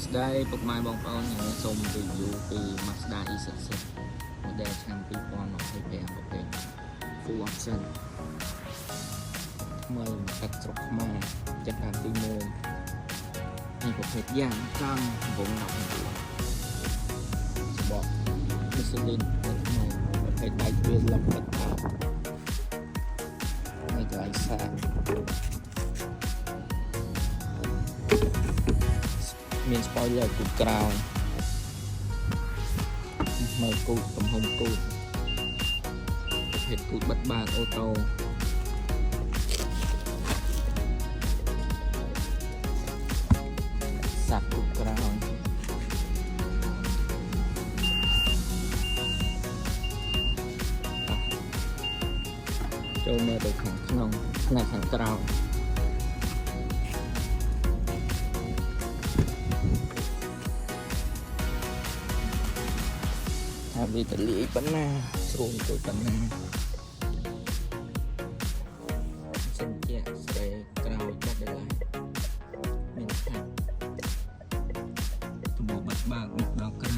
ស្ដីពុកម៉ែបងប្អូនខ្ញុំសូម review ពី Mazda E60 model ឆ្នាំ2025ប្រភេទ Full Option ថ្មីកាត់ស្រុកខ្មែរចិត្តតាមទី1នេះប្រភេទយ៉ាងចំកំពុង19សបក Michelin ថ្មីប្រភេទដៃទ្វារលំទឹកថោនៅកន្លែងសាមាន spoiler គូតក្រោយមើលគូតទំហំគូតប្រភេទគូតបិទបើកអូតូសាក់គូតក្រោយចូលមើលទៅខាងក្នុងផ្នែកខាងក្រោយវាទៅលាយប៉ុណ្ណាស្រួលទៅប៉ុណ្ណាសិនជាស្រីក្រោយកាត់ដល់មានខាត់ទំបបាត់បើកមុខដល់ក្រោយ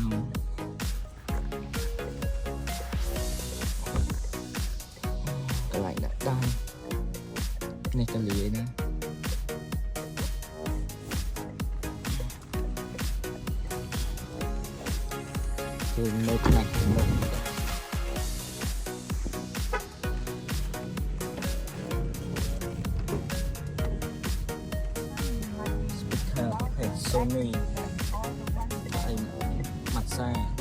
កន្លែងដាក់ដៃនេះទៅលាយណាគឺនៅផ្នែកមុខSony ហើយ Mazda